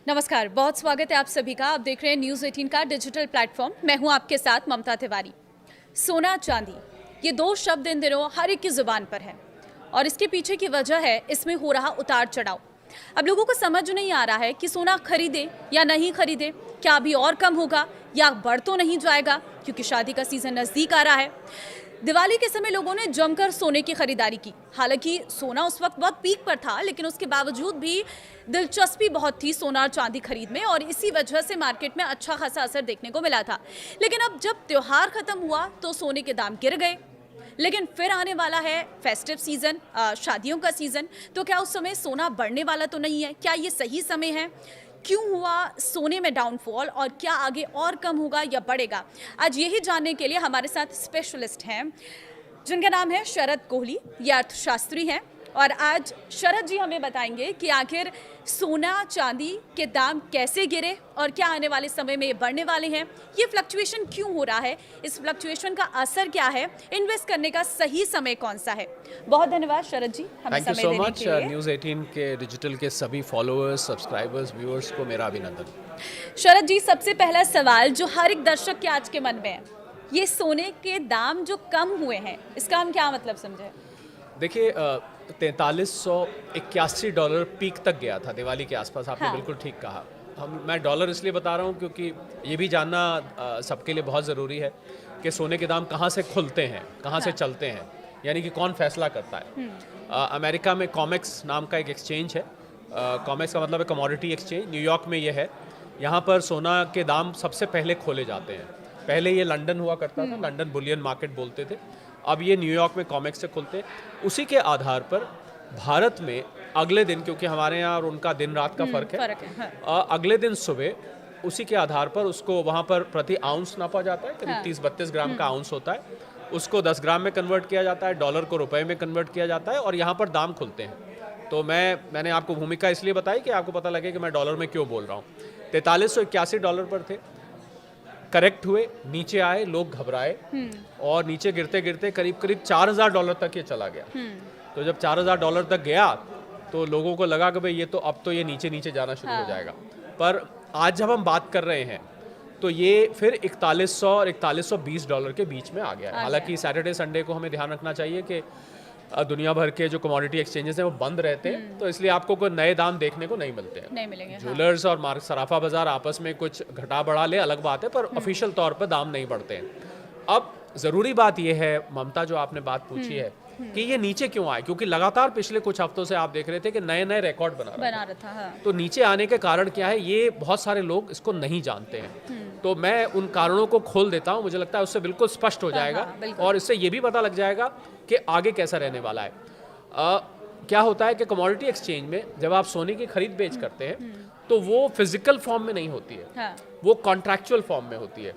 नमस्कार, बहुत स्वागत है आप सभी का। आप देख रहे हैं न्यूज़ 18 का डिजिटल प्लेटफॉर्म। मैं हूं आपके साथ ममता तिवारी। सोना चांदी, ये दो शब्द इन दिनों हर एक की जुबान पर है और इसके पीछे की वजह है इसमें हो रहा उतार चढ़ाव। अब लोगों को समझ नहीं आ रहा है कि सोना खरीदे या नहीं खरीदे, क्या अभी और कम होगा या बढ़ तो नहीं जाएगा, क्योंकि शादी का सीजन नजदीक आ रहा है। दिवाली के समय लोगों ने जमकर सोने की खरीदारी की। हालांकि सोना उस वक्त बहुत पीक पर था, लेकिन उसके बावजूद भी दिलचस्पी बहुत थी सोना और चांदी खरीद में, और इसी वजह से मार्केट में अच्छा खासा असर देखने को मिला था। लेकिन अब जब त्योहार खत्म हुआ तो सोने के दाम गिर गए। लेकिन फिर आने वाला है फेस्टिव सीजन, शादियों का सीजन, तो क्या उस समय सोना बढ़ने वाला तो नहीं है? क्या ये सही समय है? क्यों हुआ सोने में डाउनफॉल और क्या आगे और कम होगा या बढ़ेगा? आज यही जानने के लिए हमारे साथ स्पेशलिस्ट हैं जिनका नाम है शरद कोहली। ये अर्थशास्त्री हैं और आज शरद जी हमें बताएंगे कि आखिर सोना चांदी के दाम कैसे गिरे और क्या आने वाले समय में ये बढ़ने वाले हैं, ये फ्लक्चुएशन क्यों हो रहा है, इस फ्लक्चुएशन का असर क्या है, इन्वेस्ट करने का सही समय कौन सा है। बहुत धन्यवाद शरद जी हमें समय देने के लिए। Thank you so much. News 18 के डिजिटल के सभी फॉलोअर्स, सब्सक्राइबर्स, व्यूअर्स को मेरा अभिनंदन। शरद जी, सबसे पहला सवाल जो हर एक दर्शक के आज के मन में है, ये सोने के दाम जो कम हुए हैं, इसका हम क्या मतलब समझे? देखिए, $4381 पीक तक गया था दिवाली के आसपास। आपने हाँ। बिल्कुल ठीक कहा। मैं डॉलर इसलिए बता रहा हूँ क्योंकि ये भी जानना सबके लिए बहुत ज़रूरी है कि सोने के दाम कहाँ से खुलते हैं, कहाँ से चलते हैं, यानी कि कौन फैसला करता है। अमेरिका में कॉमेक्स नाम का एक एक्सचेंज है। कॉमेक्स का मतलब है कमोडिटी एक्सचेंज। न्यूयॉर्क में ये है। यहाँ पर सोना के दाम सबसे पहले खोले जाते हैं। पहले ये लंदन हुआ करता था, लंदन बुलियन मार्केट बोलते थे। अब ये न्यूयॉर्क में कॉमेक्स से खुलते हैं। उसी के आधार पर भारत में अगले दिन, क्योंकि हमारे यहाँ और उनका दिन रात का फ़र्क है, हाँ। अगले दिन सुबह उसी के आधार पर उसको वहाँ पर प्रति आउंस नापा जाता है। करीब 30-32 ग्राम का आउंस होता है। उसको 10 ग्राम में कन्वर्ट किया जाता है, डॉलर को रुपए में कन्वर्ट किया जाता है और यहाँ पर दाम खुलते हैं। तो मैंने आपको भूमिका इसलिए बताई कि आपको पता लगे कि मैं डॉलर में क्यों बोल रहा हूँ। $4381 पर थे, करेक्ट हुए, नीचे आए, लोग घबराए और नीचे गिरते गिरते करीब करीब $4000 तक ये चला गया। तो जब $4000 तक गया तो लोगों को लगा कि भाई ये तो अब तो ये नीचे नीचे जाना शुरू हो जाएगा। पर आज जब हम बात कर रहे हैं तो ये फिर $4100 और $4120 के बीच में आ गया है। हालांकि सैटरडे संडे को हमें ध्यान रखना चाहिए कि दुनिया भर के जो कमोडिटी एक्सचेंजेस हैं वो बंद रहते हैं, तो इसलिए आपको कोई नए दाम देखने को नहीं मिलते हैं। नहीं मिलेंगे। ज्वेलर्स और मार्क सराफा बाजार आपस में कुछ घटा बढ़ा ले अलग बात है, पर ऑफिशियल तौर पर दाम नहीं बढ़ते हैं। अब ज़रूरी बात यह है ममता, जो आपने बात पूछी है कि ये नीचे क्यों आए, क्योंकि लगातार पिछले कुछ हफ्तों से आप देख रहे थे कि नए नए रिकॉर्ड बना रहा था। हाँ। तो नीचे आने के कारण क्या है, ये बहुत सारे लोग इसको नहीं जानते हैं। तो मैं उन कारणों को खोल देता हूँ, मुझे लगता है उससे बिल्कुल स्पष्ट हो जाएगा और इससे ये भी पता लग जाएगा कि आगे कैसा रहने वाला है। क्या होता है कि कमोडिटी एक्सचेंज में जब आप सोने की खरीद बेच करते हैं तो वो फिजिकल फॉर्म में नहीं होती है। हाँ। वो कॉन्ट्रैक्चुअल फॉर्म में होती है।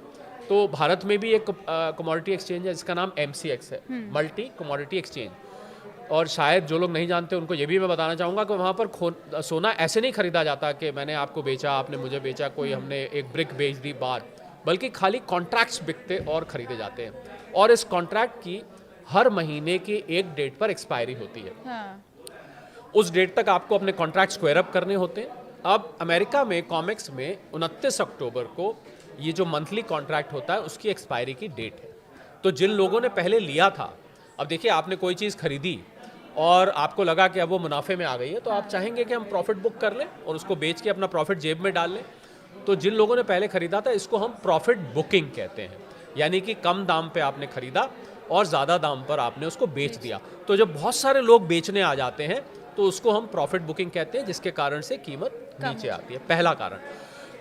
तो भारत में भी एक कमोडिटी एक्सचेंज है जिसका नाम MCX है, मल्टी कमोडिटी एक्सचेंज। और शायद जो लोग नहीं जानते उनको ये भी मैं बताना चाहूँगा कि वहाँ पर सोना ऐसे नहीं खरीदा जाता कि मैंने आपको बेचा, आपने मुझे बेचा, कोई हमने एक ब्रिक बेच दी बार, बल्कि खाली कॉन्ट्रैक्ट्स बिकते और ख़रीदे जाते हैं। और इस कॉन्ट्रैक्ट की हर महीने की एक डेट पर एक्सपायरी होती है। हाँ। उस डेट तक आपको अपने कॉन्ट्रैक्ट स्क्वायर अप करने होते हैं। अब अमेरिका में कॉमेक्स में 29 अक्टूबर को ये जो मंथली कॉन्ट्रैक्ट होता है उसकी एक्सपायरी की डेट है। तो जिन लोगों ने पहले लिया था, अब देखिए आपने कोई चीज़ खरीदी और आपको लगा कि अब वो मुनाफे में आ गई है, तो आप चाहेंगे कि हम प्रॉफिट बुक कर लें और उसको बेच के अपना प्रॉफिट जेब में डाल लें। तो जिन लोगों ने पहले खरीदा था, इसको हम प्रॉफिट बुकिंग कहते हैं, यानी कि कम दाम पे आपने खरीदा और ज़्यादा दाम पर आपने उसको बेच दिया। तो जब बहुत सारे लोग बेचने आ जाते हैं तो उसको हम प्रॉफिट बुकिंग कहते हैं, जिसके कारण से कीमत नीचे आती है। पहला कारण।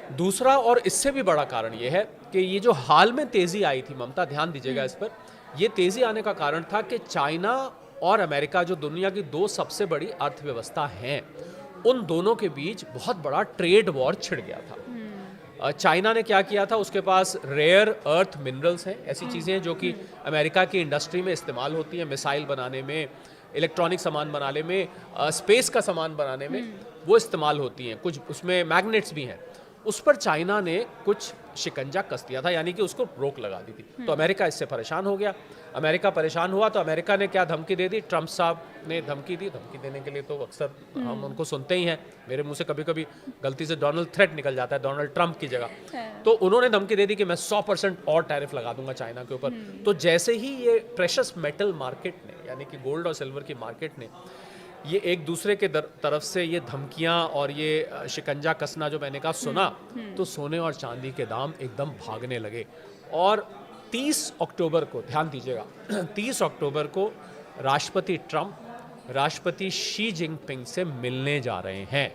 दूसरा और इससे भी बड़ा कारण ये है कि ये जो हाल में तेज़ी आई थी, ममता ध्यान दीजिएगा इस पर, ये तेज़ी आने का कारण था कि चाइना और अमेरिका, जो दुनिया की दो सबसे बड़ी अर्थव्यवस्था हैं, उन दोनों के बीच बहुत बड़ा ट्रेड वॉर छिड़ गया था। चाइना ने क्या किया था, उसके पास रेयर अर्थ मिनरल्स हैं, ऐसी चीज़ें हैं जो कि अमेरिका की इंडस्ट्री में इस्तेमाल होती हैं, मिसाइल बनाने में, इलेक्ट्रॉनिक सामान बनाने में, स्पेस का सामान बनाने में वो इस्तेमाल होती हैं। कुछ उसमें मैग्नेट्स भी हैं। उस पर चाइना ने कुछ शिकंजा कस दिया था, यानी कि उसको रोक लगा दी थी। तो अमेरिका इससे परेशान हो गया। अमेरिका परेशान हुआ तो अमेरिका ने क्या धमकी दे दी, ट्रंप साहब ने धमकी दी। धमकी देने के लिए तो अक्सर हम उनको सुनते ही हैं, मेरे मुंह से कभी कभी गलती से डोनाल्ड थ्रेट निकल जाता है, डोनाल्ड ट्रंप की जगह। तो उन्होंने धमकी दे दी कि मैं 100% और टैरिफ लगा दूंगा चाइना के ऊपर। तो जैसे ही ये प्रेशस मेटल मार्केट ने, यानी कि गोल्ड और सिल्वर की मार्केट ने ये एक दूसरे के तरफ से ये धमकियां और ये शिकंजा कसना जो मैंने कहा सुना, तो सोने और चांदी के दाम एकदम भागने लगे। और 30 अक्टूबर को, ध्यान दीजिएगा, 30 अक्टूबर को राष्ट्रपति ट्रंप राष्ट्रपति शी जिनपिंग से मिलने जा रहे हैं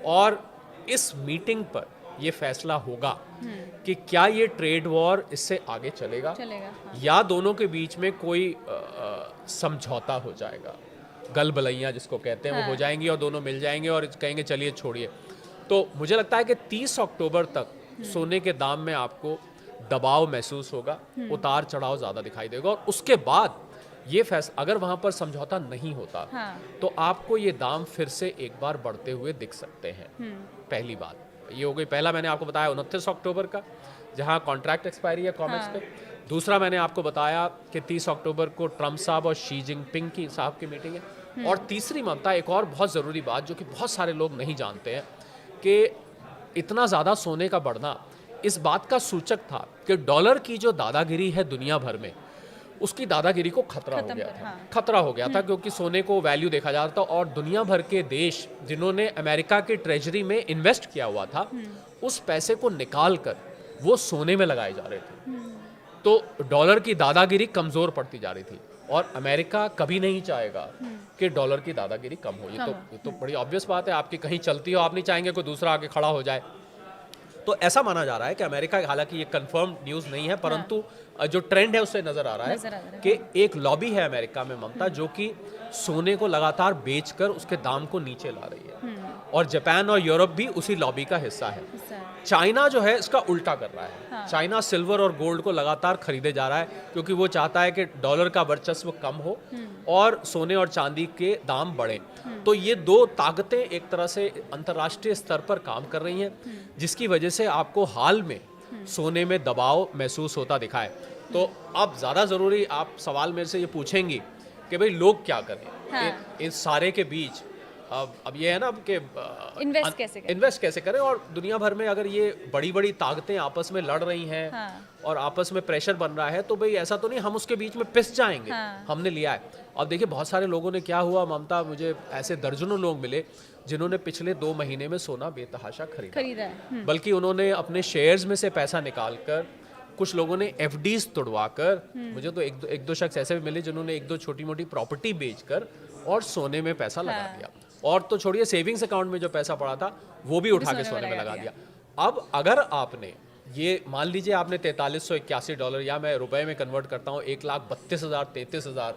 और इस मीटिंग पर ये फैसला होगा कि क्या ये ट्रेड वॉर इससे आगे चलेगा या दोनों के बीच में कोई समझौता हो जाएगा। गलबलैयाँ जिसको कहते हैं वो हो जाएंगी और दोनों मिल जाएंगे और कहेंगे चलिए छोड़िए। तो मुझे लगता है कि 30 अक्टूबर तक सोने के दाम में आपको दबाव महसूस होगा, उतार चढ़ाव ज़्यादा दिखाई देगा। और उसके बाद ये फैसला, अगर वहाँ पर समझौता नहीं होता तो आपको ये दाम फिर से एक बार बढ़ते हुए दिख सकते हैं। पहली बात ये हो गई। पहला मैंने आपको बताया 29 अक्टूबर का, जहाँ कॉन्ट्रैक्ट एक्सपायरी है कॉमेक्स पे। दूसरा मैंने आपको बताया कि 30 अक्टूबर को ट्रंप साहब और शी जिनपिंग की साहब की मीटिंग है। और तीसरी ममता, एक और बहुत ज़रूरी बात जो कि बहुत सारे लोग नहीं जानते हैं, कि इतना ज़्यादा सोने का बढ़ना इस बात का सूचक था कि डॉलर की जो दादागिरी है दुनिया भर में, उसकी दादागिरी को खतरा हो गया था क्योंकि सोने को वैल्यू देखा जा रहा था। और दुनिया भर के देश जिन्होंने अमेरिका की ट्रेजरी में इन्वेस्ट किया हुआ था, उस पैसे को निकाल कर वो सोने में लगाए जा रहे थे। तो डॉलर की दादागिरी कमज़ोर पड़ती जा रही थी और अमेरिका कभी नहीं चाहेगा कि डॉलर की दादागिरी कम हो। ये तो बड़ी ऑब्वियस बात है। आपकी कहीं चलती हो, आप नहीं चाहेंगे कोई दूसरा आके खड़ा हो जाए। तो ऐसा माना जा रहा है कि अमेरिका, हालांकि ये कंफर्म न्यूज़ नहीं है, परंतु जो ट्रेंड है उससे नज़र आ रहा है कि एक लॉबी है अमेरिका में ममता, जो कि सोने को लगातार बेचकर उसके दाम को नीचे ला रही है। और जापान और यूरोप भी उसी लॉबी का हिस्सा है। चाइना जो है इसका उल्टा कर रहा है। चाइना सिल्वर और गोल्ड को लगातार खरीदे जा रहा है क्योंकि वो चाहता है कि डॉलर का वर्चस्व कम हो और सोने और चांदी के दाम बढ़े। तो ये दो ताकतें एक तरह से अंतर्राष्ट्रीय स्तर पर काम कर रही हैं, जिसकी वजह से आपको हाल में सोने में दबाव महसूस होता दिखा है। तो अब ज़्यादा ज़रूरी, आप सवाल मेरे से ये पूछेंगी कि भाई लोग क्या करें इन सारे के बीच। अब ये है ना कि इन्वेस्ट कैसे करें। और दुनिया भर में अगर ये बड़ी बड़ी ताकतें आपस में लड़ रही हैं और आपस में प्रेशर बन रहा है, तो भाई ऐसा तो नहीं हम उसके बीच में पिस जाएंगे। हमने लिया है। अब देखिए बहुत सारे लोगों ने, क्या हुआ ममता, मुझे ऐसे दर्जनों लोग मिले जिन्होंने पिछले 2 महीने में सोना बेतहाशा खरीदा है। बल्कि उन्होंने अपने शेयर्स में से पैसा निकाल कर, कुछ लोगों ने FDs तोड़वा कर, मुझे तो एक दो शख्स ऐसे भी मिले जिन्होंने 1-2 छोटी मोटी प्रॉपर्टी बेचकर और सोने में पैसा लगा दिया। और तो छोड़िए, सेविंग्स अकाउंट में जो पैसा पड़ा था वो भी उठा के सोने में लगा दिया। अब अगर आपने ये मान लीजिए आपने $4381 या मैं रुपए में कन्वर्ट करता हूँ 1,32,000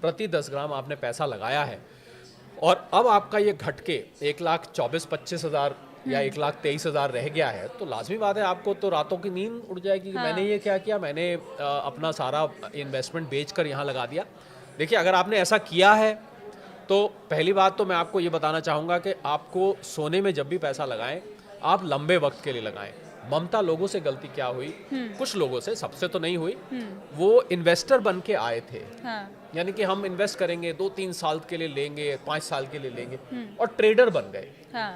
प्रति 10 ग्राम आपने पैसा लगाया है, और अब आपका ये घट के 1,24,25,000 या 1,23,000 रह गया है, तो लाजमी बात है आपको तो रातों की नींद उड़ जाएगी कि मैंने ये क्या किया, मैंने अपना सारा इन्वेस्टमेंट बेचकर यहाँ लगा दिया। देखिए अगर आपने ऐसा किया है तो पहली बात तो मैं आपको ये बताना चाहूँगा कि आपको सोने में जब भी पैसा लगाएं, आप लंबे वक्त के लिए लगाएं। ममता, लोगों से गलती क्या हुई, कुछ लोगों से, सबसे तो नहीं हुई, वो इन्वेस्टर बन के आए थे। यानी कि हम इन्वेस्ट करेंगे, 2-3 साल के लिए लेंगे, 5 साल के लिए लेंगे, और ट्रेडर बन गए।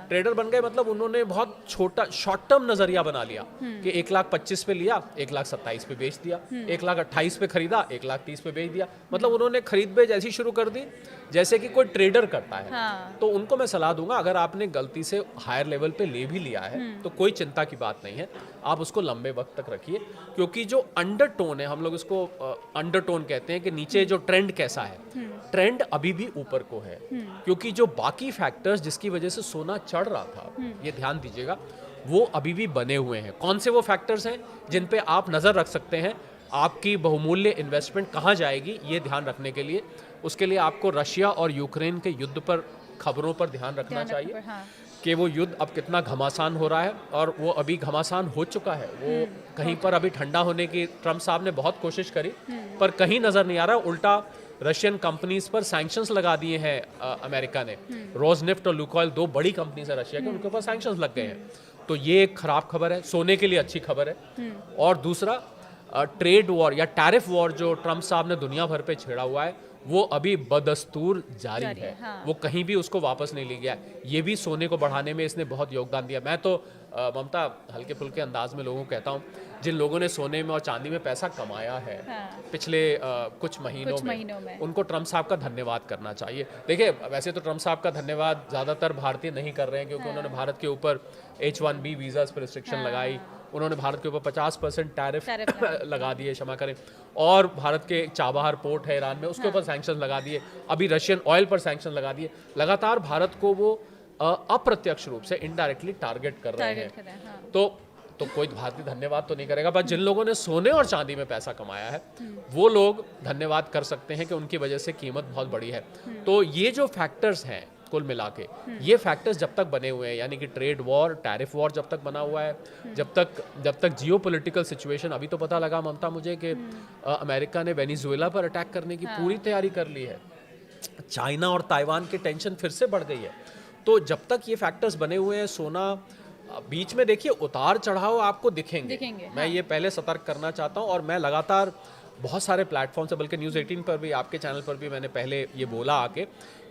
ट्रेडर बन गए मतलब उन्होंने बहुत छोटा शॉर्ट टर्म नजरिया बना लिया कि 1,25,000 पे लिया, 1,27,000 पे बेच दिया, 1,28,000 पे खरीदा, 1,30,000 पे बेच दिया। मतलब उन्होंने खरीद बेच ऐसी शुरू कर दी जैसे कि कोई ट्रेडर करता है। तो उनको मैं सलाह दूंगा, अगर आपने गलती से हायर लेवल पे ले भी लिया है तो कोई चिंता की बात नहीं है, आप उसको लंबे वक्त तक रखिए। क्योंकि जो अंडरटोन है, हम लोग इसको अंडरटोन कहते हैं कि नीचे जो ट्रेंड कैसा है, ट्रेंड अभी भी ऊपर को है। क्योंकि जो बाकी फैक्टर्स जिसकी वजह से सोना चढ़ रहा था, ये ध्यान दीजिएगा, वो अभी भी बने हुए हैं। कौन से वो फैक्टर्स हैं जिन पे आप नज़र रख सकते हैं, आपकी बहुमूल्य इन्वेस्टमेंट कहाँ जाएगी, ये ध्यान रखने के लिए, उसके लिए आपको रशिया और यूक्रेन के युद्ध पर, खबरों पर ध्यान रखना चाहिए कि वो युद्ध अब कितना घमासान हो रहा है, और वो अभी घमासान हो चुका है। वो कहीं पर अभी ठंडा होने की ट्रंप साहब ने बहुत कोशिश करी, पर कहीं नज़र नहीं आ रहा। उल्टा रशियन कंपनीज पर सैंक्शंस लगा दिए हैं अमेरिका ने। रोजनेफ्ट और लुकोइल 2 बड़ी कंपनीज है रशिया की, उनके ऊपर सैंक्शंस लग गए हैं। तो ये एक खराब खबर है, सोने के लिए अच्छी खबर है। और दूसरा ट्रेड वॉर या टैरिफ वॉर जो ट्रम्प साहब ने दुनिया भर पे छेड़ा हुआ है वो अभी बदस्तूर जारी है। हाँ। वो कहीं भी उसको वापस नहीं ले गया। ये भी सोने को बढ़ाने में इसने बहुत योगदान दिया। मैं तो ममता हल्के फुल्के अंदाज में लोगों को कहता हूँ, जिन लोगों ने सोने में और चांदी में पैसा कमाया है हाँ। पिछले कुछ महीनों में उनको ट्रम्प साहब का धन्यवाद करना चाहिए। देखिए वैसे तो ट्रम्प साहब का धन्यवाद ज़्यादातर भारतीय नहीं कर रहे हैं क्योंकि उन्होंने भारत के ऊपर H1B वीज़ास पर रिस्ट्रिक्शन लगाई, उन्होंने भारत के ऊपर 50% टैरिफ लगा दिए, क्षमा करें, और भारत के चाबहार पोर्ट है ईरान में उसके ऊपर सैंक्शन लगा दिए, अभी रशियन ऑयल पर सैंक्शन लगा दिए। लगातार भारत को वो अप्रत्यक्ष रूप से इनडायरेक्टली टारगेट कर रहे हैं। तो कोई भारतीय धन्यवाद तो नहीं करेगा, पर जिन लोगों ने सोने और चांदी में पैसा कमाया है वो लोग धन्यवाद कर सकते हैं कि उनकी वजह से कीमत बहुत बड़ी है। तो ये जो फैक्टर्स हैं कुल मिला के, ये फैक्टर्स जब तक बने हुए हैं, यानी कि ट्रेड वॉर, टैरिफ वॉर जब तक बना हुआ है, जब तक जियोपॉलिटिकल सिचुएशन, अभी तो पता लगा ममता मुझे कि अमेरिका ने वेनेजुएला पर अटैक करने की पूरी तैयारी कर ली है, चाइना और ताइवान की टेंशन फिर से बढ़ गई है। तो जब तक ये फैक्टर्स बने हुए हैं, सोना बीच में देखिए उतार चढ़ाव आपको दिखेंगे। मैं ये पहले सतर्क करना चाहता हूँ, और मैं लगातार बहुत सारे प्लेटफॉर्म से, बल्कि न्यूज़ 18 पर भी, आपके चैनल पर भी मैंने पहले ये बोला आके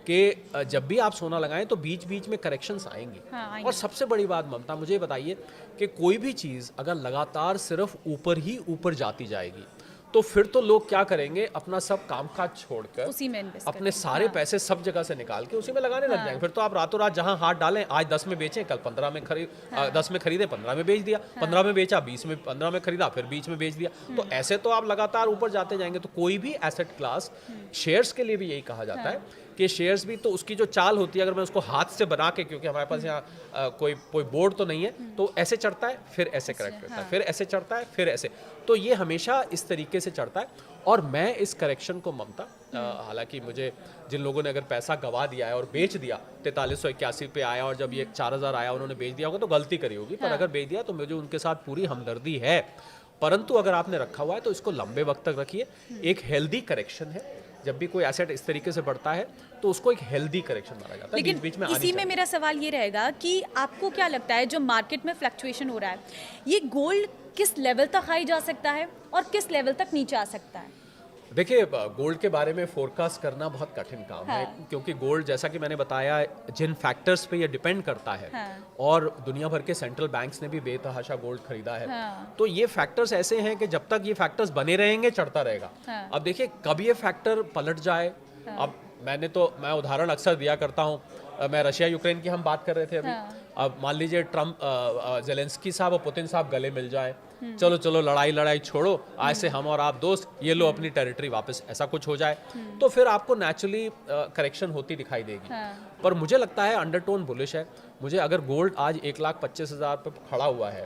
कि जब भी आप सोना लगाएं तो बीच बीच में करेक्शंस आएंगी। और सबसे बड़ी बात ममता मुझे बताइए कि कोई भी चीज़ अगर लगातार सिर्फ ऊपर ही ऊपर जाती जाएगी तो फिर तो लोग क्या करेंगे, अपना सब कामकाज छोड़कर उसी में इन्वेस्ट अपने सारे पैसे सब जगह से निकाल के उसी में लगाने लग जाएंगे। फिर तो आप रातों रात जहां हाथ डालें, आज 10 में बेचें, कल 15 में 10 में खरीदे, 15 में बेच दिया, 15 में बेचा, 20 में 15 में खरीदा, फिर बीच में बेच दिया। तो ऐसे तो आप लगातार ऊपर जाते जाएंगे। तो कोई भी एसेट क्लास, शेयर्स के लिए भी यही कहा जाता है कि शेयर्स भी तो उसकी जो चाल होती है, अगर मैं उसको हाथ से बना के, क्योंकि हमारे पास यहाँ कोई बोर्ड तो नहीं है, तो ऐसे चढ़ता है फिर ऐसे करेक्ट करता है, फिर ऐसे चढ़ता है फिर ऐसे, तो ये हमेशा इस तरीके से चढ़ता है। और मैं इस करेक्शन को ममता, हालांकि मुझे जिन लोगों ने अगर पैसा गवा दिया है और बेच दिया, 4381 पे आया और जब ये 4000 आया उन्होंने बेच दिया होगा तो गलती करी होगी, पर अगर बेच दिया तो मुझे उनके साथ पूरी हमदर्दी है। परंतु अगर आपने रखा हुआ है तो इसको लंबे वक्त तक रखिए। एक हेल्दी करेक्शन है, जब भी कोई एसेट इस तरीके से बढ़ता है तो उसको एक हेल्दी करेक्शन माना जाता है। लेकिन बीच में इसी में मेरा सवाल ये रहेगा कि आपको क्या लगता है, जो मार्केट में फ्लक्चुएशन हो रहा है, ये गोल्ड किस लेवल तक हाई जा सकता है और किस लेवल तक नीचे आ सकता है? देखिए, गोल्ड के बारे में फोरकास्ट करना बहुत कठिन काम है, क्योंकि गोल्ड, जैसा कि मैंने बताया, जिन फैक्टर्स पे ये डिपेंड करता है, और दुनिया भर के सेंट्रल बैंक्स ने भी बेतहाशा गोल्ड खरीदा है, तो ये फैक्टर्स ऐसे हैं कि जब तक ये फैक्टर्स बने रहेंगे चढ़ता रहेगा। अब देखिए कब ये फैक्टर पलट जाए। अब मैं उदाहरण अक्सर दिया करता हूँ, मैं रशिया यूक्रेन की हम बात कर रहे थे अभी। अब मान लीजिए ट्रम्प, जेलेंस्की साहब और पुतिन साहब गले मिल जाए, चलो लड़ाई छोड़ो, आज से हम और आप दोस्त, ये लो अपनी टेरिटरी वापस, ऐसा कुछ हो जाए तो फिर आपको नेचुरली करेक्शन होती दिखाई देगी। पर मुझे लगता है अंडरटोन बुलिश है। मुझे अगर गोल्ड आज 1,25,000 पे खड़ा हुआ है,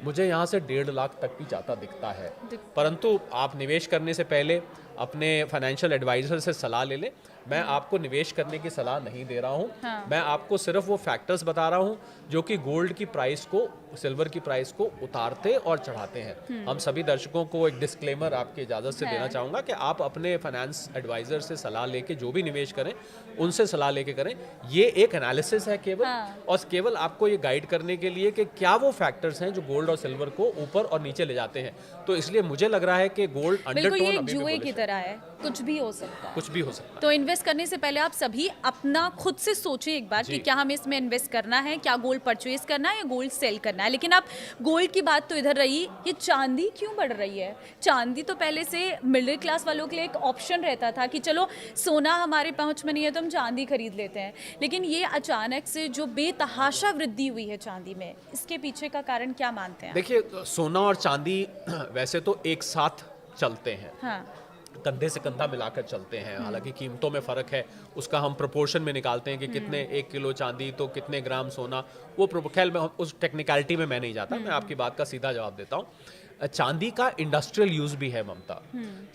मुझे यहाँ से 1.5 लाख तक भी जाता दिखता है। परंतु आप निवेश करने से पहले अपने फाइनेंशियल एडवाइजर से सलाह ले लें। मैं आपको निवेश करने की सलाह नहीं दे रहा हूँ, मैं आपको सिर्फ वो फैक्टर्स बता रहा हूँ जो कि गोल्ड की प्राइस को, सिल्वर की प्राइस को उतारते और चढ़ाते हैं। हम सभी दर्शकों को एक डिस्क्लेमर आपकी इजाज़त से देना चाहूँगा कि आप अपने फाइनेंस एडवाइजर से सलाह लेके जो भी निवेश करें, उनसे सलाह लेके करें। ये एक एनालिसिस है केवल, और केवल आपको ये गाइड करने के लिए कि क्या वो फैक्टर्स हैं जो गोल्ड और सिल्वर को ऊपर और नीचे ले जाते हैं। तो इसलिए मुझे लग रहा है कि गोल्ड अंडरटोन अभी जुए की तरह है, कुछ भी हो सकता है, कुछ भी हो सकता है। तो इन्वेस्ट करने से पहले आप सभी अपना खुद से सोचें एक बार कि क्या हमें इसमें इन्वेस्ट करना है, क्या गोल्ड परचेज करना है या गोल्ड सेल करना है। लेकिन आप गोल्ड की बात तो इधर रही, ये चांदी क्यों बढ़ रही है? चांदी तो पहले से मिडिल क्लास वालों के लिए एक ऑप्शन रहता था कि चलो सोना हमारे पहुंच में नहीं है तो हम चांदी खरीद लेते हैं, लेकिन ये अचानक से जो बेतहाशा वृद्धि हुई है चांदी में, इसके पीछे का कारण क्या मानते हैं? देखिए, सोना और चांदी वैसे तो एक साथ चलते हैं, कंधे से कंधा मिलाकर चलते हैं। हालांकि कीमतों में फ़र्क है, उसका हम प्रोपोर्शन में निकालते हैं कि कितने 1 किलो चांदी तो कितने ग्राम सोना, वो खैर मैं उस टेक्निकलिटी में मैं नहीं जाता। मैं आपकी बात का सीधा जवाब देता हूँ। चांदी का इंडस्ट्रियल यूज़ भी है ममता।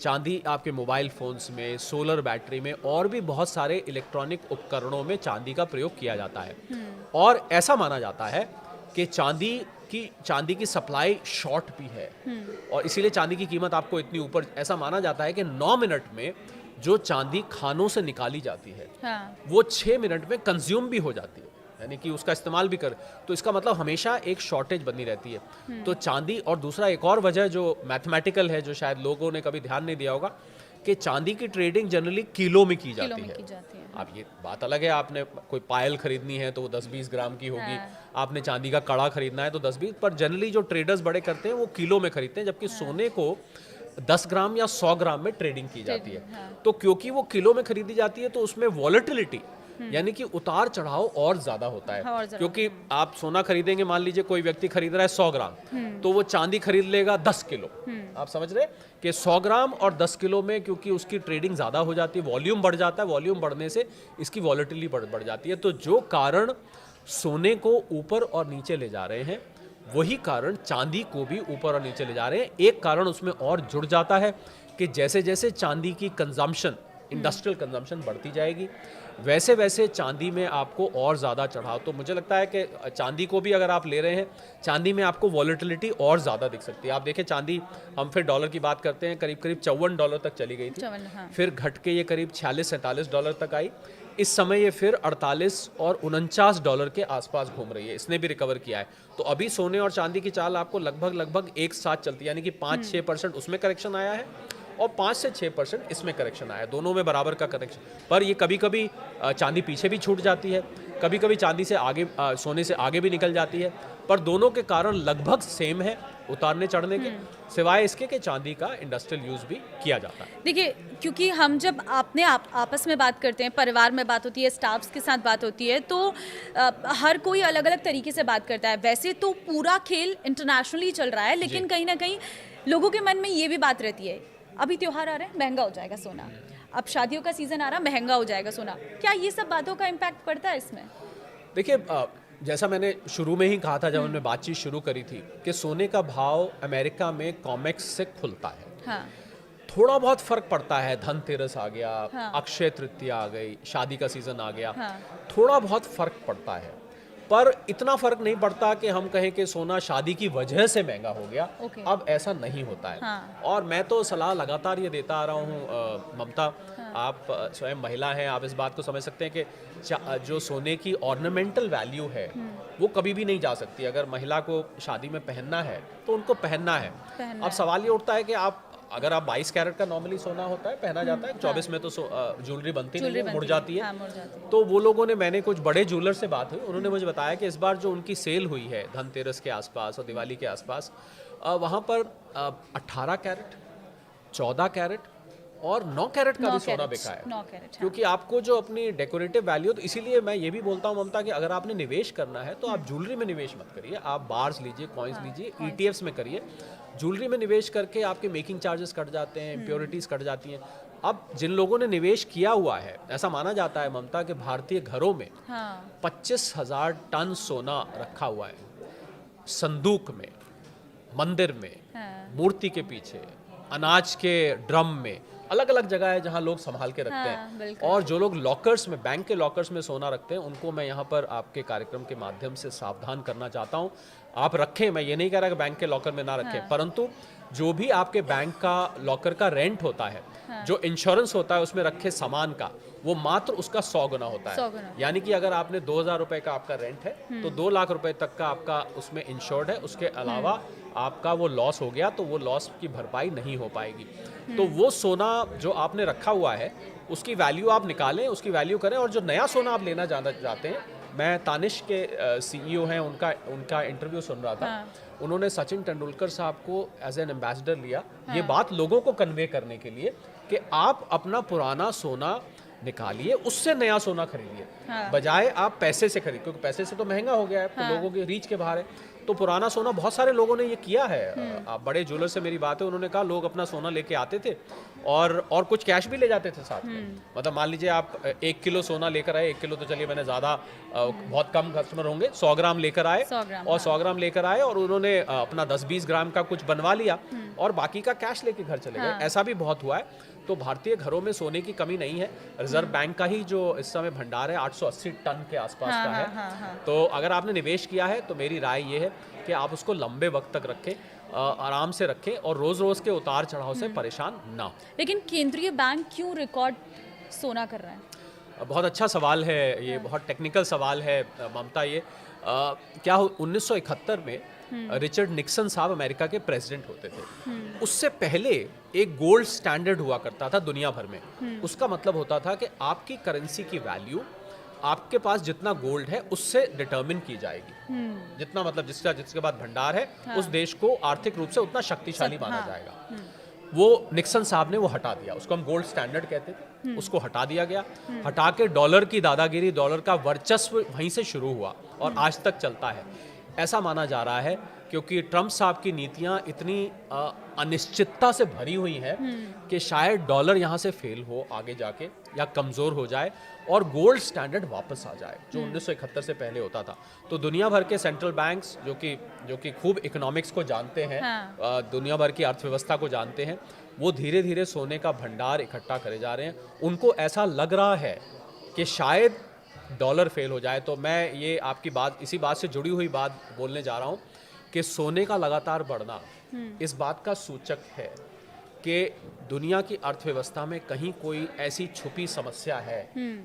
चांदी आपके मोबाइल फ़ोन्स में, सोलर बैटरी में और भी बहुत सारे इलेक्ट्रॉनिक उपकरणों में चांदी का प्रयोग किया जाता है। और ऐसा माना जाता है कि चांदी की सप्लाई शॉर्ट भी है, और इसीलिए चांदी की कीमत आपको इतनी ऊपर, ऐसा माना जाता है कि 9 मिनट में जो चांदी खानों से निकाली जाती है वो 6 मिनट में कंज्यूम भी हो जाती है। यानी कि उसका इस्तेमाल भी कर, तो इसका मतलब हमेशा एक शॉर्टेज बनी रहती है। तो चांदी, और दूसरा एक और वजह जो मैथमेटिकल है, जो शायद लोगों ने कभी ध्यान नहीं दिया होगा, कि चांदी की ट्रेडिंग जनरली किलो में की जाती है। अब ये बात अलग है, आपने कोई पायल खरीदनी है तो वो 10-20 ग्राम की होगी, आपने चांदी का कड़ा खरीदना है तो 10-20, पर जनरली जो ट्रेडर्स बड़े करते हैं वो किलो में खरीदते हैं, जबकि सोने को 10 ग्राम या 100 ग्राम में ट्रेडिंग की जाती है। तो क्योंकि वो किलो में खरीदी जाती है तो उसमें वॉलेटिलिटी यानी कि उतार चढ़ाव और ज्यादा होता है। क्योंकि आप सोना खरीदेंगे, मान लीजिए कोई व्यक्ति खरीद रहा है 100 ग्राम, तो वो चांदी खरीद लेगा 10 किलो। आप समझ रहे कि 100 ग्राम और 10 किलो में, क्योंकि उसकी ट्रेडिंग ज्यादा हो जाती है, वॉल्यूम बढ़ जाता है, वॉल्यूम बढ़ने से इसकी वॉलेटिलिटी बढ़ जाती है। तो जो कारण सोने को ऊपर और नीचे ले जा रहे हैं, वही कारण चांदी को भी ऊपर और नीचे ले जा रहे हैं। एक कारण उसमें और जुड़ जाता है कि जैसे जैसे चांदी की कंजम्पशन, इंडस्ट्रियल कंजम्पशन बढ़ती जाएगी, वैसे वैसे चांदी में आपको और ज़्यादा चढ़ाव। तो मुझे लगता है कि चांदी को भी अगर आप ले रहे हैं, चांदी में आपको वॉलेटिलिटी और ज़्यादा दिख सकती है। आप देखें चांदी, हम फिर डॉलर की बात करते हैं, करीब करीब $54 तक चली गई थी, फिर घट के ये करीब $46-47 तक आई। इस समय ये फिर 48 और $49 के आसपास घूम रही है, इसने भी रिकवर किया है। तो अभी सोने और चांदी की चाल आपको लगभग एक साथ चलती है, यानी कि 5-6% उसमें करेक्शन आया है और 5 से 6% इसमें करेक्शन आया है, दोनों में बराबर का करेक्शन। पर ये कभी कभी चांदी पीछे भी छूट जाती है, कभी कभी चांदी से आगे, सोने से आगे भी निकल जाती है, पर दोनों के कारण लगभग सेम है उतारने चढ़ने के, सिवाय इसके कि चांदी का इंडस्ट्रियल यूज भी किया जाता है। देखिए, क्योंकि हम जब आपस में बात करते हैं, परिवार में बात होती है, स्टाफ्स के साथ बात होती है, तो हर कोई अलग अलग तरीके से बात करता है। वैसे तो पूरा खेल इंटरनेशनली चल रहा है, लेकिन कहीं ना कहीं लोगों के मन में ये भी बात रहती है, अभी त्योहार आ रहा है, महंगा हो जाएगा सोना, अब शादियों का सीजन आ रहा है, महंगा हो जाएगा सोना। क्या ये सब बातों का इम्पैक्ट पड़ता है इसमें? देखिए, जैसा मैंने शुरू में ही कहा था जब हमने बातचीत शुरू करी थी, कि सोने का भाव अमेरिका में कॉमेक्स से खुलता है। हाँ। थोड़ा बहुत फर्क पड़ता है, धनतेरस आ गया, अक्षय तृतीया आ गई, शादी का सीजन आ गया, थोड़ा बहुत फर्क पड़ता है, पर इतना फर्क नहीं पड़ता कि हम कहें कि सोना शादी की वजह से महंगा हो गया। अब ऐसा नहीं होता है। और मैं तो सलाह लगातार ये देता आ रहा हूँ, ममता, आप स्वयं महिला हैं, आप इस बात को समझ सकते हैं कि जो सोने की ऑर्नामेंटल वैल्यू है वो कभी भी नहीं जा सकती। अगर महिला को शादी में पहनना है तो उनको पहनना है। अब सवाल ये उठता है कि अगर आप 22 कैरेट का नॉर्मली सोना होता है, पहना जाता है, 24 में तो ज्वेलरी बनती नहीं है, मुड़ जाती है। तो वो लोगों ने, मैंने कुछ बड़े ज्वेलर से बात हुई, उन्होंने मुझे बताया कि इस बार जो उनकी सेल हुई है धनतेरस के आसपास और दिवाली के आसपास, वहाँ पर 18 कैरेट, 14 कैरेट और 9 कैरेट का भी सोना बिका है। 9 कैरेट, क्योंकि आपको जो अपनी डेकोरेटिव वैल्यू, तो इसीलिए मैं ये भी बोलता हूँ ममता कि अगर आपने निवेश करना है तो आप ज्वेलरी में निवेश मत करिए, आप बार्स लीजिए, कॉइन्स लीजिए, ETFs में करिए। ज्वेलरी में निवेश करके आपके मेकिंग चार्जेस कट जाते हैं, इम्प्योरिटीज कट जाती हैं। अब जिन लोगों ने निवेश किया हुआ है, ऐसा माना जाता है ममता कि भारतीय घरों में 25,000 टन सोना रखा हुआ है, संदूक में, मंदिर में, मूर्ति के पीछे, अनाज के ड्रम में, अलग अलग जगह है जहां लोग संभाल के रखते हैं। और जो लोग लॉकर्स में, बैंक के लॉकर्स में सोना रखते हैं, उनको मैं यहाँ पर आपके कार्यक्रम के माध्यम से सावधान करना चाहता हूँ। आप रखें, मैं ये नहीं कह रहा कि बैंक के लॉकर में ना रखें, परंतु जो भी आपके बैंक का लॉकर का रेंट होता है, जो इंश्योरेंस होता है उसमें रखे सामान का, वो मात्र उसका 100 गुना होता है। यानी कि अगर आपने 2,000 रुपए का आपका रेंट है तो 2 लाख रुपए तक का आपका उसमें इंश्योर्ड है, उसके अलावा आपका वो लॉस हो गया तो वो लॉस की भरपाई नहीं हो पाएगी। तो वो सोना जो आपने रखा हुआ है उसकी वैल्यू आप निकालें, उसकी वैल्यू करें। और जो नया सोना आप लेना जाना चाहते हैं, मैं तानिश के CEO हैं, उनका इंटरव्यू सुन रहा था। उन्होंने सचिन तेंदुलकर साहब को एज एन एम्बेसडर लिया, ये बात लोगों को कन्वे करने के लिए कि आप अपना पुराना सोना निकालिए, उससे नया सोना खरीदिए, बजाय आप पैसे से खरीदिए, क्योंकि पैसे से तो महंगा हो गया है, तो लोगों के रीच के बाहर है। तो पुराना सोना, बहुत सारे लोगों ने ये किया है। आप बड़े ज्वेलर से मेरी बात है, उन्होंने कहा लोग अपना सोना लेके आते थे और कुछ कैश भी ले जाते थे साथ में। मतलब मान लीजिए आप 1 किलो सोना लेकर आए, 1 किलो तो चलिए मैंने ज़्यादा, बहुत कम कस्टमर होंगे, 100 ग्राम लेकर आए, और 100 ग्राम लेकर आए और उन्होंने अपना 10-20 ग्राम का कुछ बनवा लिया और बाकी का कैश लेके घर चले गए। ऐसा भी बहुत हुआ है। तो भारतीय घरों में सोने की कमी नहीं है। रिजर्व बैंक का ही जो इस समय भंडार है 880 टन के आसपास का है। तो अगर आपने निवेश किया है तो मेरी राय ये है कि आप उसको लंबे वक्त तक रखें, आराम से रखें और रोज रोज के उतार चढ़ाव से परेशान ना हो। लेकिन केंद्रीय बैंक क्यों रिकॉर्ड सोना कर रहा है? बहुत अच्छा सवाल है ये, बहुत टेक्निकल सवाल है ममता। ये क्या 1971 में रिचर्ड निक्सन साहब अमेरिका के प्रेसिडेंट होते थे। उससे पहले एक गोल्ड स्टैंडर्ड हुआ करता था दुनिया भर में। उसका मतलब होता था कि आपकी करेंसी की वैल्यू आपके पास जितना गोल्ड है उससे डिटरमिन की जाएगी। जितना मतलब जिसके पास भंडार है, उस देश को आर्थिक रूप से उतना शक्तिशाली माना जाएगा। वो निक्सन साहब ने वो हटा दिया, उसको हम गोल्ड स्टैंडर्ड कहते थे, उसको हटा दिया गया। हटा के डॉलर की दादागिरी, डॉलर का वर्चस्व वहीं से शुरू हुआ और आज तक चलता है। ऐसा माना जा रहा है क्योंकि ट्रम्प साहब की नीतियां इतनी अनिश्चितता से भरी हुई हैं कि शायद डॉलर यहाँ से फेल हो आगे जाके या कमज़ोर हो जाए और गोल्ड स्टैंडर्ड वापस आ जाए जो 1971 से पहले होता था। तो दुनिया भर के सेंट्रल बैंक्स जो कि खूब इकोनॉमिक्स को जानते हैं, दुनिया भर की अर्थव्यवस्था को जानते हैं, वो धीरे धीरे सोने का भंडार इकट्ठा करे जा रहे हैं। उनको ऐसा लग रहा है कि शायद डॉलर फेल हो जाए। तो मैं ये आपकी बात, इसी बात से जुड़ी हुई बात बोलने जा रहा हूँ कि सोने का लगातार बढ़ना इस बात का सूचक है कि दुनिया की अर्थव्यवस्था में कहीं कोई ऐसी छुपी समस्या है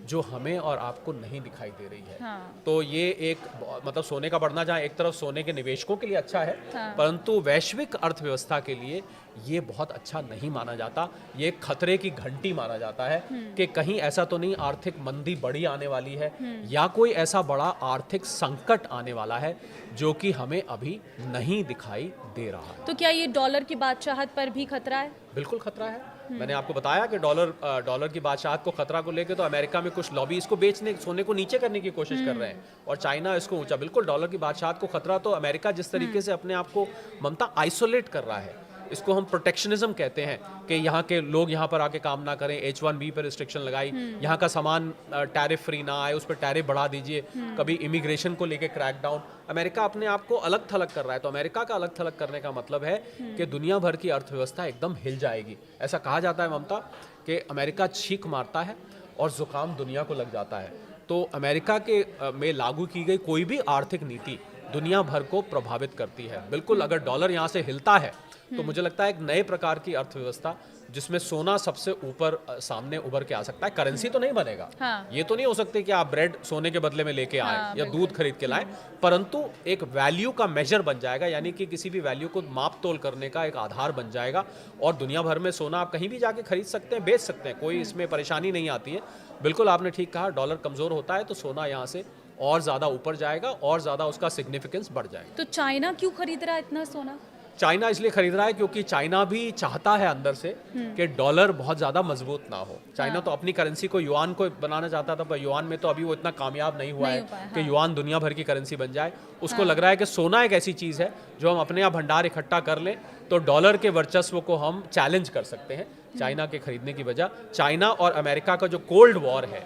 जो हमें और आपको नहीं दिखाई दे रही है। तो ये एक मतलब सोने का बढ़ना जहाँ एक तरफ सोने के निवेशकों के लिए अच्छा है, परंतु वैश्विक अर्थव्यवस्था के लिए ये बहुत अच्छा नहीं माना जाता। ये खतरे की घंटी माना जाता है कि कहीं ऐसा तो नहीं आर्थिक मंदी बड़ी आने वाली है या कोई ऐसा बड़ा आर्थिक संकट आने वाला है जो कि हमें अभी नहीं दिखाई दे रहा है। तो क्या ये डॉलर की बादशाहत पर भी खतरा है? बिल्कुल खतरा है। मैंने आपको बताया कि डॉलर की बादशाहत को खतरा को लेकर तो अमेरिका में कुछ लॉबी इसको बेचने, सोने को नीचे करने की कोशिश कर रहे हैं और चाइना इसको ऊंचा। बिल्कुल डॉलर की बादशाहत को खतरा, तो अमेरिका जिस तरीके से अपने आप को ममता आइसोलेट कर रहा है, इसको हम प्रोटेक्शनिज्म कहते हैं कि यहाँ के लोग यहाँ पर आके काम ना करें, H1B पर रिस्ट्रिक्शन लगाई, यहाँ का सामान टैरिफ फ्री ना आए, उस पर टैरिफ बढ़ा दीजिए, कभी इमिग्रेशन को लेके क्रैकडाउन। अमेरिका अपने आप को अलग थलग कर रहा है। तो अमेरिका का अलग थलग करने का मतलब है कि दुनिया भर की अर्थव्यवस्था एकदम हिल जाएगी। ऐसा कहा जाता है ममता कि अमेरिका छींक मारता है और जुकाम दुनिया को लग जाता है। तो अमेरिका के में लागू की गई कोई भी आर्थिक नीति दुनिया भर को प्रभावित करती है। बिल्कुल अगर डॉलर यहाँ से हिलता है तो मुझे लगता है एक नए प्रकार की अर्थव्यवस्था जिसमें सोना सबसे ऊपर सामने उभर के आ सकता है। करेंसी तो नहीं बनेगा, ये तो नहीं हो सकते कि आप ब्रेड सोने के बदले में लेके आए या दूध खरीद के लाएं, परंतु एक वैल्यू का मेजर बन जाएगा, यानी कि किसी भी वैल्यू को माप तोल करने का एक आधार बन जाएगा। और दुनिया भर में सोना आप कहीं भी जाके खरीद सकते हैं, बेच सकते हैं, कोई इसमें परेशानी नहीं आती है। बिल्कुल आपने ठीक कहा, डॉलर कमजोर होता है तो सोना यहाँ से और ज्यादा ऊपर जाएगा और ज्यादा उसका सिग्निफिकेंस बढ़ जाएगा। तो चाइना क्यों खरीद रहा है इतना सोना? चाइना इसलिए खरीद रहा है क्योंकि चाइना भी चाहता है अंदर से कि डॉलर बहुत ज़्यादा मजबूत ना हो। चाइना तो अपनी करेंसी को युआन को बनाना चाहता था, पर युआन में तो अभी वो इतना कामयाब नहीं हुआ है कि युआन दुनिया भर की करेंसी बन जाए। उसको लग रहा है कि सोना एक ऐसी चीज़ है जो हम अपने यहाँ भंडार इकट्ठा कर लें तो डॉलर के वर्चस्व को हम चैलेंज कर सकते हैं चाइना के खरीदने की वजह। चाइना और अमेरिका का जो कोल्ड वॉर है,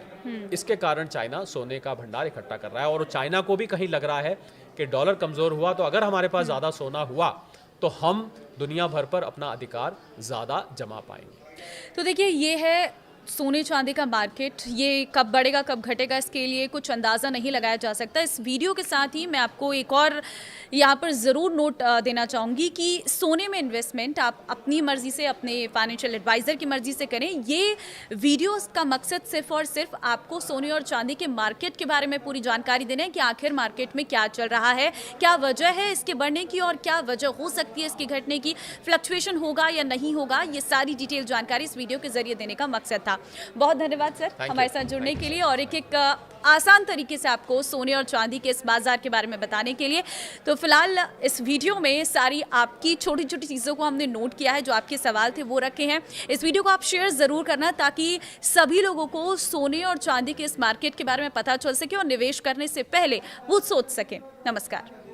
इसके कारण चाइना सोने का भंडार इकट्ठा कर रहा है। और चाइना को भी कहीं लग रहा है कि डॉलर कमज़ोर हुआ तो अगर हमारे पास ज़्यादा सोना हुआ तो हम दुनिया भर पर अपना अधिकार ज़्यादा जमा पाएंगे। तो देखिए, ये है सोने चांदी का मार्केट। ये कब बढ़ेगा कब घटेगा इसके लिए कुछ अंदाज़ा नहीं लगाया जा सकता। इस वीडियो के साथ ही मैं आपको एक और यहाँ पर ज़रूर नोट देना चाहूँगी कि सोने में इन्वेस्टमेंट आप अपनी मर्ज़ी से, अपने फाइनेंशियल एडवाइज़र की मर्ज़ी से करें। ये वीडियोस का मकसद सिर्फ और सिर्फ आपको सोने और चांदी के मार्केट के बारे में पूरी जानकारी देना है कि आखिर मार्केट में क्या चल रहा है, क्या वजह है इसके बढ़ने की और क्या वजह हो सकती है इसके घटने की, फ्लक्चुएशन होगा या नहीं होगा, ये सारी डिटेल जानकारी इस वीडियो के जरिए देने का मकसद था। बहुत धन्यवाद सर हमारे साथ जुड़ने के लिए और एक आसान तरीके से आपको सोने और चांदी के इस बाजार के बारे में बताने के लिए। तो फिलहाल इस वीडियो में सारी आपकी छोटी छोटी चीज़ों को हमने नोट किया है, जो आपके सवाल थे वो रखे हैं। इस वीडियो को आप शेयर ज़रूर करना ताकि सभी लोगों को सोने और चांदी के इस मार्केट के बारे में पता चल सके और निवेश करने से पहले वो सोच सकें। नमस्कार।